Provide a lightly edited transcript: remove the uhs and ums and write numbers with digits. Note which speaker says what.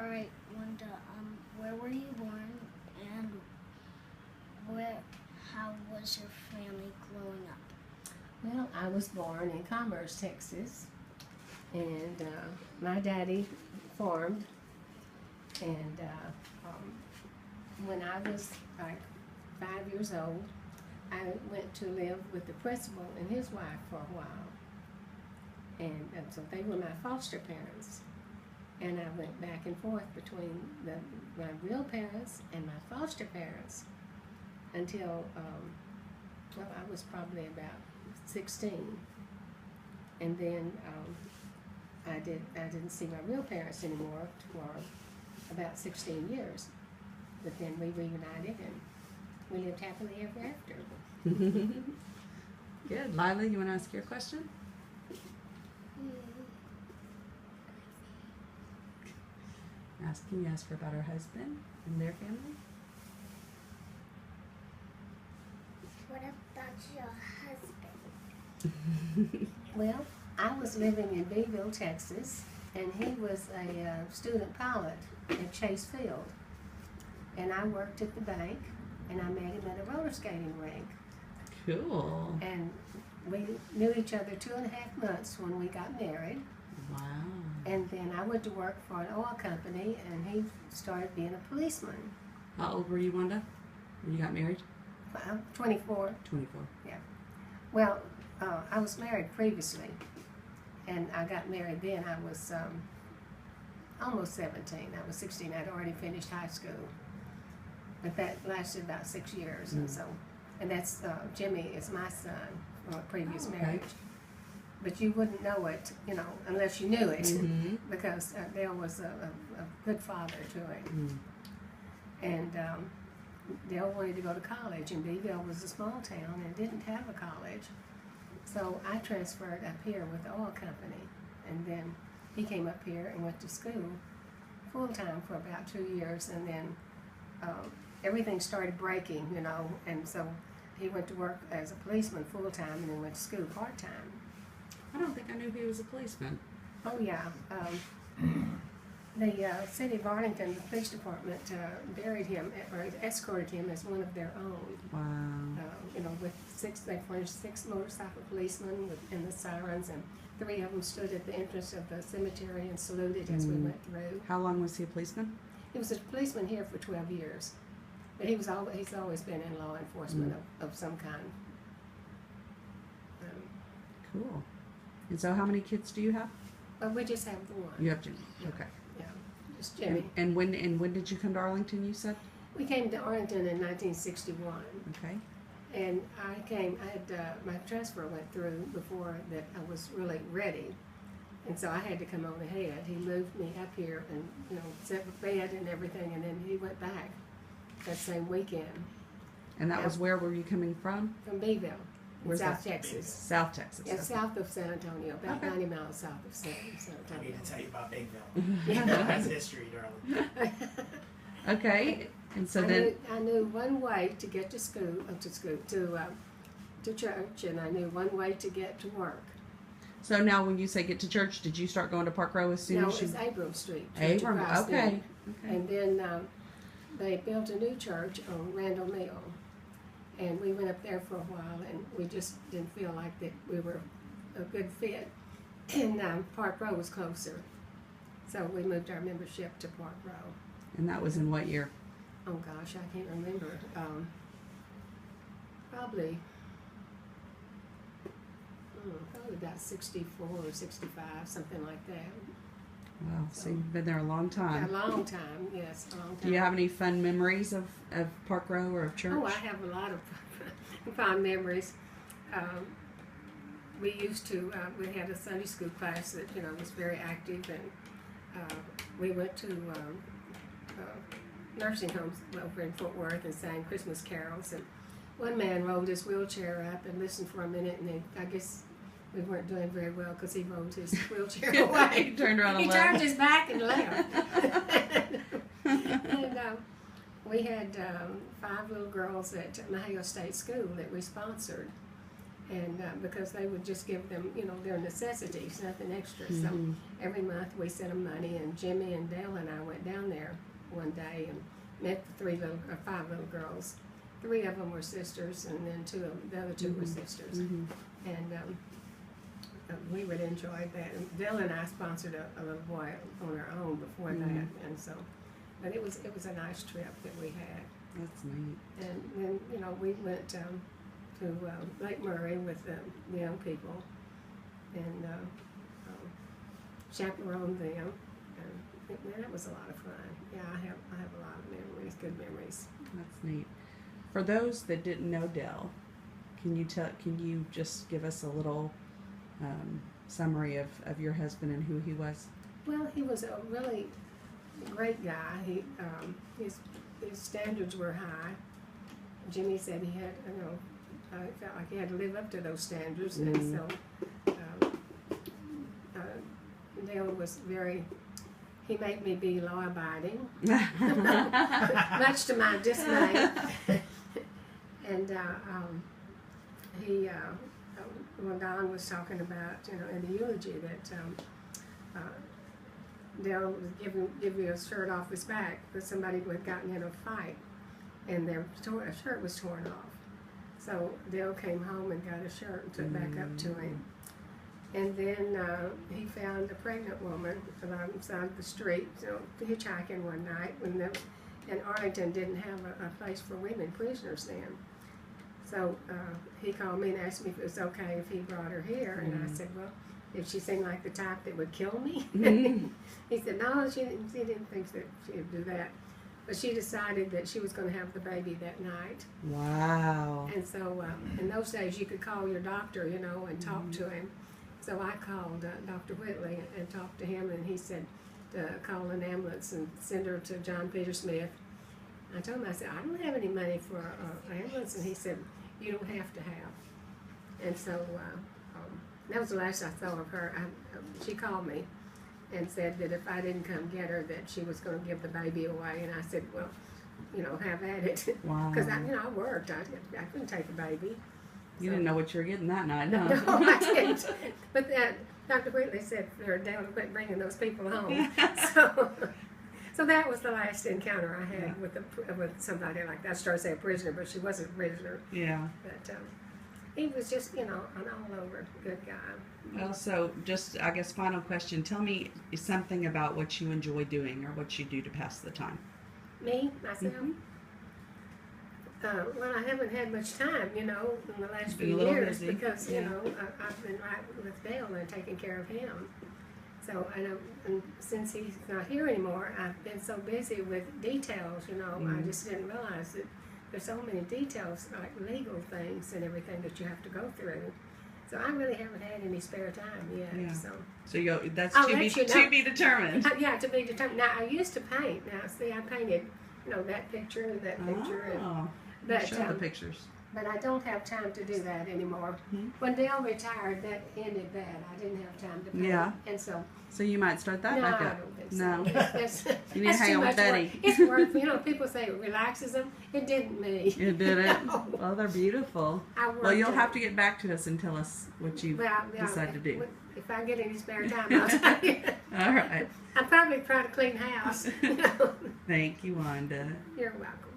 Speaker 1: All right, Wanda. Where were you born, and how was your family growing up?
Speaker 2: Well, I was born in Commerce, Texas, and my daddy farmed. And when I was like 5 years old, I went to live with the principal and his wife for a while. And so they were my foster parents. And I went back and forth between my real parents and my foster parents until, well, I was probably about 16. And then I didn't see my real parents anymore for about 16 years. But then we reunited and we lived happily ever after.
Speaker 3: Good. Lila, you want to ask your question? Can you ask her about her husband and their family?
Speaker 1: What about your husband?
Speaker 2: Well, I was living in Beeville, Texas, and he was a student pilot at Chase Field. And I worked at the bank, and I met him at a roller skating rink.
Speaker 3: Cool.
Speaker 2: And we knew each other 2.5 months when we got married.
Speaker 3: Wow.
Speaker 2: And then I went to work for an oil company, and he started being a policeman.
Speaker 3: How old were you, Wanda, when you got married?
Speaker 2: 24.
Speaker 3: 24.
Speaker 2: Yeah. Well, I was married previously, and I got married then. I was almost 17. I was 16. I'd already finished high school. But that lasted about 6 years, and that's Jimmy is my son from a previous marriage. But you wouldn't know it, unless you knew it, because Dale was a good father to him. And Dale wanted to go to college, and Beeville was a small town and didn't have a college. So I transferred up here with the oil company, and then he came up here and went to school full-time for about 2 years, and then everything started breaking, and so he went to work as a policeman full-time and then went to school part-time.
Speaker 3: I don't think I knew he was a policeman.
Speaker 2: Oh, yeah. The city of Arlington, the police department, buried him, or escorted him as one of their own.
Speaker 3: Wow.
Speaker 2: They furnished 6 motorcycle policemen and the sirens, and 3 of them stood at the entrance of the cemetery and saluted as we went through.
Speaker 3: How long was he a policeman?
Speaker 2: He was a policeman here for 12 years, but he's always been in law enforcement of some kind.
Speaker 3: Cool. And so how many kids do you have?
Speaker 2: But we just have the one.
Speaker 3: You have Jimmy. Okay.
Speaker 2: Yeah, just Jimmy.
Speaker 3: And when did you come to Arlington, you said?
Speaker 2: We came to Arlington in 1961.
Speaker 3: Okay.
Speaker 2: And my transfer went through before that I was really ready. And so I had to come on ahead. He moved me up here and, set with bed and everything, and then he went back that same weekend.
Speaker 3: And that was where were you coming from?
Speaker 2: From Beeville, in South Texas.
Speaker 3: South Texas.
Speaker 2: Yeah, south of San Antonio, about 90 miles south of San
Speaker 4: I
Speaker 2: Antonio.
Speaker 4: need to tell you about Beeville. That's history, darling.
Speaker 3: Okay. And so
Speaker 2: I knew one way to get to church, and I knew one way to get to work.
Speaker 3: So now when you say get to church, did you start going to Park Row as soon
Speaker 2: No,
Speaker 3: as you...
Speaker 2: it's Abram Street.
Speaker 3: Abram, okay.
Speaker 2: And then they built a new church on Randall Mill. And we went up there for a while, and we just didn't feel like that we were a good fit. And Park Row was closer. So we moved our membership to Park Row.
Speaker 3: And that was in what year?
Speaker 2: Oh gosh, I can't remember. Probably about 64 or 65, something like that.
Speaker 3: Wow, so you've been there a long time.
Speaker 2: A long time, yes, a long time.
Speaker 3: Do you have any fun memories of Park Row or of church?
Speaker 2: Oh, I have a lot of fond memories. We used to, we had a Sunday school class that, was very active, and we went to nursing homes over in Fort Worth and sang Christmas carols. And one man rolled his wheelchair up and listened for a minute, and then I guess we weren't doing very well because he rolled his wheelchair away.
Speaker 3: He turned around and
Speaker 2: left. He turned his back and left. And we had 5 little girls at Mahio State School that we sponsored. and because they would just give them, their necessities, nothing extra. So every month we sent them money, and Jimmy and Dale and I went down there one day and met the 5 little girls. 3 of them were sisters, and then the other 2 were sisters. And we would enjoy that. And Dale and I sponsored a little boy on our own before that, and so, but it was a nice trip that we had.
Speaker 3: That's neat.
Speaker 2: And then we went to Lake Murray with the young people, and chaperoned them, and that was a lot of fun. Yeah, I have a lot of memories, good memories.
Speaker 3: That's neat. For those that didn't know Dell, can you just give us a little summary of your husband and who he was?
Speaker 2: Well, he was a really great guy. His standards were high. Jimmy said he had, I felt like he had to live up to those standards, and so Dale was he made me be law-abiding, much to my dismay. And when Don was talking about, in the eulogy, that Dale was giving a shirt off his back because somebody had gotten in a fight, and their shirt was torn off. So Dale came home and got a shirt and took back up to him. And then he found a pregnant woman alongside the street, hitchhiking one night, and Arlington didn't have a place for women prisoners then. So he called me and asked me if it was okay if he brought her here, and I said, well, did she seem like the type that would kill me? He said, no, she didn't think that she would do that. But she decided that she was going to have the baby that night.
Speaker 3: Wow.
Speaker 2: And so in those days you could call your doctor, and talk to him. So I called Dr. Whitley and talked to him, and he said to call an ambulance and send her to John Peter Smith. I told him, I said, I don't have any money for an ambulance, and he said, you don't have to have. And so that was the last I saw of her. She called me and said that if I didn't come get her, that she was going to give the baby away. And I said, well, have at it.
Speaker 3: Wow.
Speaker 2: Because I worked. I couldn't take a baby.
Speaker 3: You didn't know what you were getting that night, huh?
Speaker 2: No, I didn't. But Dr. Whitley said for her Dale to quit bringing those people home. So that was the last encounter I had with somebody like that. I started to say a prisoner, but she wasn't a prisoner.
Speaker 3: Yeah.
Speaker 2: But he was just, an all-over good guy.
Speaker 3: Well, so just, I guess, final question. Tell me something about what you enjoy doing or what you do to pass the time.
Speaker 2: Me, myself? Well, I haven't had much time, in the last few years
Speaker 3: busy.
Speaker 2: Because, I've been right with Dale and taking care of him. So, and since he's not here anymore, I've been so busy with details, I just didn't realize that there's so many details, like legal things and everything that you have to go through. So I really haven't had any spare time yet.
Speaker 3: Yeah.
Speaker 2: So
Speaker 3: that's
Speaker 2: I'll
Speaker 3: to be determined.
Speaker 2: Yeah, to be determined. Now, I used to paint. Now, see, I painted, that picture and that picture.
Speaker 3: Oh.
Speaker 2: But,
Speaker 3: show the pictures.
Speaker 2: But I don't have time to do that anymore. When Dale retired, that ended that. I didn't have time to paint.
Speaker 3: Yeah.
Speaker 2: And so
Speaker 3: you might start that back up.
Speaker 2: I don't think so.
Speaker 3: No. You need to
Speaker 2: That's
Speaker 3: hang
Speaker 2: too
Speaker 3: out with
Speaker 2: much
Speaker 3: Betty.
Speaker 2: work. It's work. People say it relaxes them. It didn't me.
Speaker 3: You did it?
Speaker 2: No.
Speaker 3: Well, they're beautiful. Well, you'll have to get back to us and tell us what you decide to do.
Speaker 2: If I get any spare time, I'll tell you.
Speaker 3: All right.
Speaker 2: I'll probably try to clean house.
Speaker 3: Thank you, Wanda.
Speaker 2: You're welcome.